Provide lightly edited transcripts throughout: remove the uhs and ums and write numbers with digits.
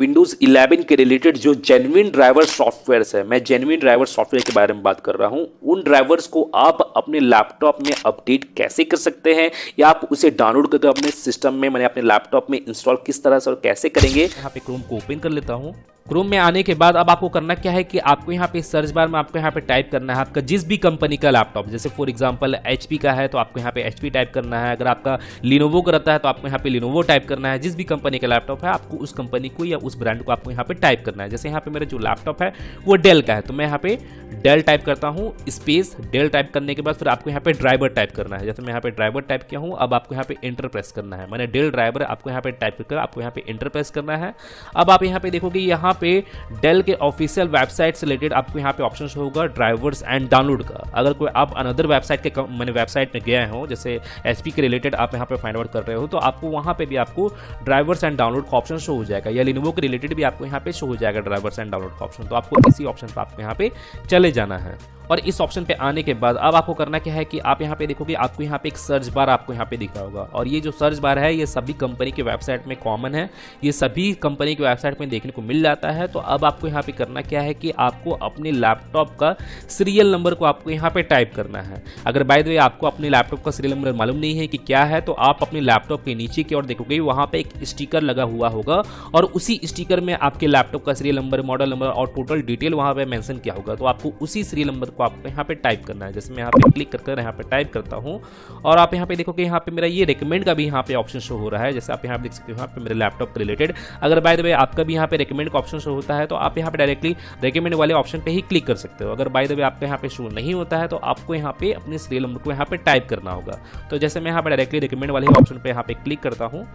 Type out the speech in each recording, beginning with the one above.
Windows 11 के related जो genuine driver softwares है, मैं जेन्युइन ड्राइवर सॉफ्टवेयर के बारे में बात कर रहा हूं। उन ड्राइवर्स को आप अपने लैपटॉप में अपडेट कैसे कर सकते हैं या आप उसे डाउनलोड करके अपने सिस्टम में मैंने अपने लैपटॉप में इंस्टॉल किस तरह से और कैसे करेंगे। यहाँ पे क्रोम को ओपन कर लेता हूँ। क्रोम में आने के बाद अब आपको करना क्या है कि आपको यहाँ पे सर्च बार में आपको यहाँ पे टाइप करना है आपका जिस भी कंपनी का लैपटॉप, जैसे फॉर एग्जांपल HP का है तो आपको यहाँ पे HP टाइप करना है। अगर आपका लिनोवो का रहता है तो आपको यहाँ पे लिनोवो टाइप करना है। जिस भी कंपनी का लैपटॉप है आपको उस कंपनी को या उस ब्रांड को आपको यहाँ पे टाइप करना है। जैसे यहाँ पे मेरा जो लैपटॉप है वो डेल का है तो मैं यहाँ पे डेल टाइप करता हूँ, स्पेस डेल टाइप करने के बाद फिर आपको यहाँ पे ड्राइवर टाइप करना है। जैसे मैं यहाँ पे ड्राइवर टाइप किया हूँ, अब आपको यहाँ पे एंटर प्रेस करना है। मैंने डेल ड्राइवर आपको यहाँ पे टाइप करके आपको यहाँ पे एंटर प्रेस करना है। अब आप यहाँ पे देखोगे यहाँ पे डेल के ऑफिशियल वेबसाइट से रिलेटेड आपको यहाँ पे ऑप्शन होगा ड्राइवर्स एंड डाउनलोड का। अगर कोई आप अनदर वेबसाइट के मैंने वेबसाइट में गए हो, जैसे HP के रिलेटेड आप यहाँ पे फाइंड आउट कर रहे हो, तो आपको वहाँ पे भी आपको ड्राइवर्स एंड डाउनलोड का ऑप्शन शो हो जाएगा, या लिनोवो के रिलेटेड भी आपको यहाँ पे शो हो जाएगा ड्राइवर्स एंड डाउनलोड का ऑप्शन। तो आपको इसी ऑप्शन पर आपको यहाँ पे चले जाना है। और इस ऑप्शन पे आने के बाद अब आपको करना क्या है कि आप यहाँ पे देखोगे आपको यहाँ पे एक सर्च बार आपको यहाँ पे दिखा होगा, और ये जो सर्च बार है ये सभी कंपनी के वेबसाइट में कॉमन है, ये सभी कंपनी के वेबसाइट में देखने को मिल जाता है। तो अब आपको यहाँ पे करना क्या है कि आपको अपने लैपटॉप का सीरियल नंबर को आपको यहाँ पे टाइप करना है। अगर बाय द वे आपको अपने लैपटॉप का सीरियल नंबर मालूम नहीं है कि क्या है, तो आप अपने लैपटॉप के नीचे की ओर देखोगे वहाँ पे एक स्टिकर लगा हुआ होगा, और उसी स्टिकर में आपके लैपटॉप का सीरियल नंबर, मॉडल नंबर और टोटल डिटेल वहाँ पे मेंशन किया होगा। तो आपको उसी सीरियल नंबर को आपको यहाँ पे टाइप करना है। जैसे मैं यहाँ पे क्लिक करके यहाँ पे टाइप करता हूँ, और आप यहाँ पे देखोगे यहाँ पे मेरा ये रिकमेंड का भी यहाँ पे ऑप्शन शो हो रहा है। जैसे आप यहाँ पे देख सकते हो यहाँ पे मेरे लैपटॉप के रिलेटेड, अगर बाय द वे आपका भी यहाँ पे रिकमेंड का ऑप्शन शो होता है तो आप यहाँ पे डायरेक्टली रिकमेंड वाले ऑप्शन पे ही क्लिक कर सकते हो। अगर बाय द वे आपका यहाँ पे शो नहीं होता है तो आपको यहाँ पे अपने सीरियल नंबर को यहाँ पे टाइप करना होगा। तो जैसे मैं यहाँ पे डायरेक्टली रिकमेंड वाले ऑप्शन पे यहाँ पे क्लिक करता हूँ,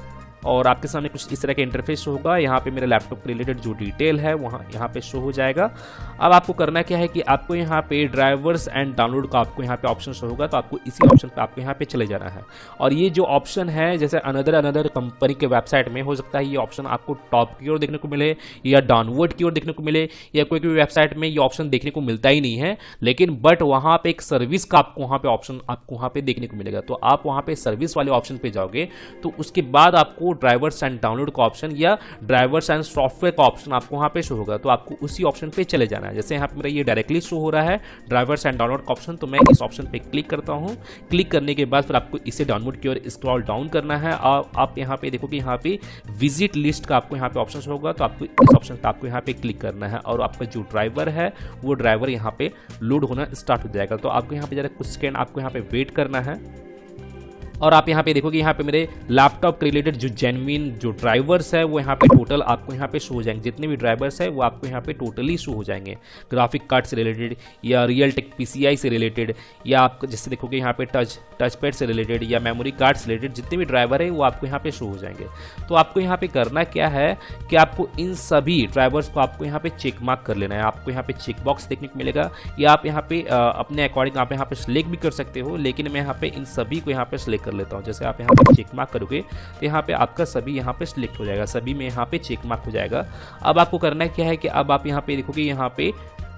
और आपके सामने कुछ इस तरह का इंटरफेस होगा। यहाँ पे मेरे लैपटॉप के रिलेटेड जो डिटेल है वहाँ यहाँ पे शो हो जाएगा। अब आपको करना क्या है कि आपको यहाँ पे ड्राइवर्स एंड डाउनलोड का आपको यहाँ पे ऑप्शन शो होगा, तो आपको इसी ऑप्शन पे आपको यहाँ पे चले जाना है। और ये जो ऑप्शन है, जैसे अनदर कंपनी के वेबसाइट में हो सकता है ये ऑप्शन आपको टॉप की ओर देखने को मिले या डाउनवर्ड की ओर देखने को मिले, या कोई वेबसाइट में ये ऑप्शन देखने को मिलता ही नहीं है, लेकिन बट वहाँ पे एक सर्विस का आपको वहाँ पे ऑप्शन आपको वहाँ पे देखने को मिलेगा। तो आप वहाँ पे सर्विस वाले ऑप्शन पे जाओगे तो उसके बाद आपको ड्राइवर्स एंड डाउनलोड का ऑप्शन या ड्राइवर्स एंड सॉफ्टवेयर का ऑप्शन आपको वहां पे शो होगा। तो आपको उसी ऑप्शन पे चले जाना है। जैसे यहाँ पे मेरा ये डायरेक्टली शो हो रहा है ड्राइवर्स एंड डाउनलोड का ऑप्शन, तो मैं इस ऑप्शन पे क्लिक करता हूँ। क्लिक करने के बाद फिर आपको इसे डाउनलोड की ओर स्क्रॉल डाउन करना है, और आप यहाँ पे देखोगे यहाँ पे विजिट लिस्ट का आपको यहाँ पे ऑप्शन होगा, तो आपको इस ऑप्शन पे आपको यहाँ पे क्लिक करना है, और आपका जो ड्राइवर है वो ड्राइवर यहाँ पे लोड होना स्टार्ट हो जाएगा। तो आपको यहाँ पे जरा कुछ सेकेंड आपको यहाँ पे वेट करना है, और आप यहाँ पे देखोगे यहाँ पे मेरे लैपटॉप के रिलेटेड जो जेन्युइन जो ड्राइवर्स है वो यहाँ पे टोटल आपको यहाँ पे शो हो जाएंगे। जितने भी ड्राइवर्स है वो आपको यहाँ पे टोटली शो हो जाएंगे, ग्राफिक कार्ड से रिलेटेड या रियल टेक PCI से रिलेटेड, या आप जैसे देखोगे यहाँ पे टच पैड से रिलेटेड या मेमोरी कार्ड से रिलेटेड जितने भी ड्राइवर है वो आपको यहाँ पे शो हो जाएंगे। तो आपको यहाँ पे करना क्या है कि आपको इन सभी ड्राइवर्स को आपको यहाँ पे चेक मार्क कर लेना है। आपको यहाँ पे चेक बॉक्स देखने को मिलेगा, या आप यहाँ पे अपने अकॉर्डिंग आप यहाँ पे सिलेक्ट भी कर सकते हो, लेकिन मैं यहाँ पे इन सभी को यहाँ पे सिलेक्ट कर लेता हूँ। जैसे आप यहाँ पे चेक मार्क करोगे तो यहाँ पे आपका सभी यहाँ पे सिलेक्ट हो जाएगा, सभी में यहाँ पे चेक मार्क हो जाएगा। अब आपको करना क्या है कि अब आप यहाँ पे देखोगे यहाँ पे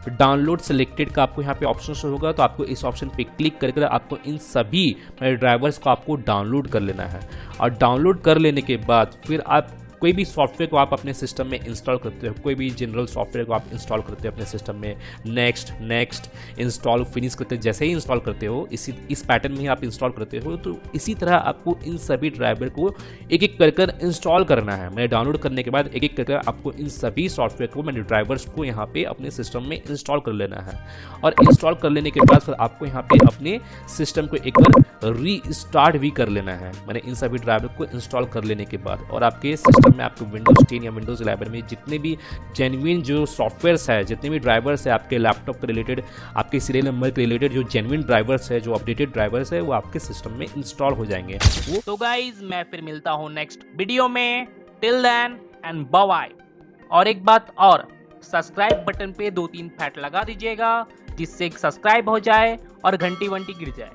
डाउनलोड सिलेक्टेड का आपको यहाँ पे ऑप्शन होगा, तो आपको इस ऑप्शन पे क्लिक करके आपको इन सभी ड्राइवर्स को आपको डाउनलोड कर लेना है। और डाउनलोड कर लेने के बाद फिर आप कोई भी सॉफ्टवेयर को आप अपने सिस्टम में इंस्टॉल करते हो, कोई भी जनरल सॉफ्टवेयर को आप इंस्टॉल करते हो अपने सिस्टम में, नेक्स्ट इंस्टॉल फिनिश करते हो। जैसे ही इंस्टॉल करते हो इस पैटर्न में ही आप इंस्टॉल करते हो, तो इसी तरह आपको इन सभी ड्राइवर को एक एक कर इंस्टॉल करना है। मैंने डाउनलोड करने के बाद एक एक कर आपको इन सभी सॉफ्टवेयर को मैंने ड्राइवर्स को यहाँ पे अपने सिस्टम में इंस्टॉल कर लेना है। और इंस्टॉल कर लेने के बाद फिर आपको यहाँ पे अपने सिस्टम को एक बार रीस्टार्ट भी कर लेना है। मैंने इन सभी ड्राइवर को इंस्टॉल कर लेने के बाद, और आपके सिस्टम में आपको विंडोज 10 या विंडोज 11 में जितने भी जेन्युइन जो सॉफ्टवेयर्स है, जितने भी ड्राइवर्स है आपके लैपटॉप के रिलेटेड, आपके सीरियल नंबर के रिलेटेड जो जेन्युइन ड्राइवर्स है, जो अपडेटेड ड्राइवर्स है, वो आपके सिस्टम में इंस्टॉल हो जाएंगे। तो गाइज मैं फिर मिलता हूँ नेक्स्ट वीडियो में। Till then and bye bye. और एक बात और, सब्सक्राइब बटन पे 2-3 फैट लगा दीजिएगा जिससे सब्सक्राइब हो जाए और घंटी वंटी गिर जाए।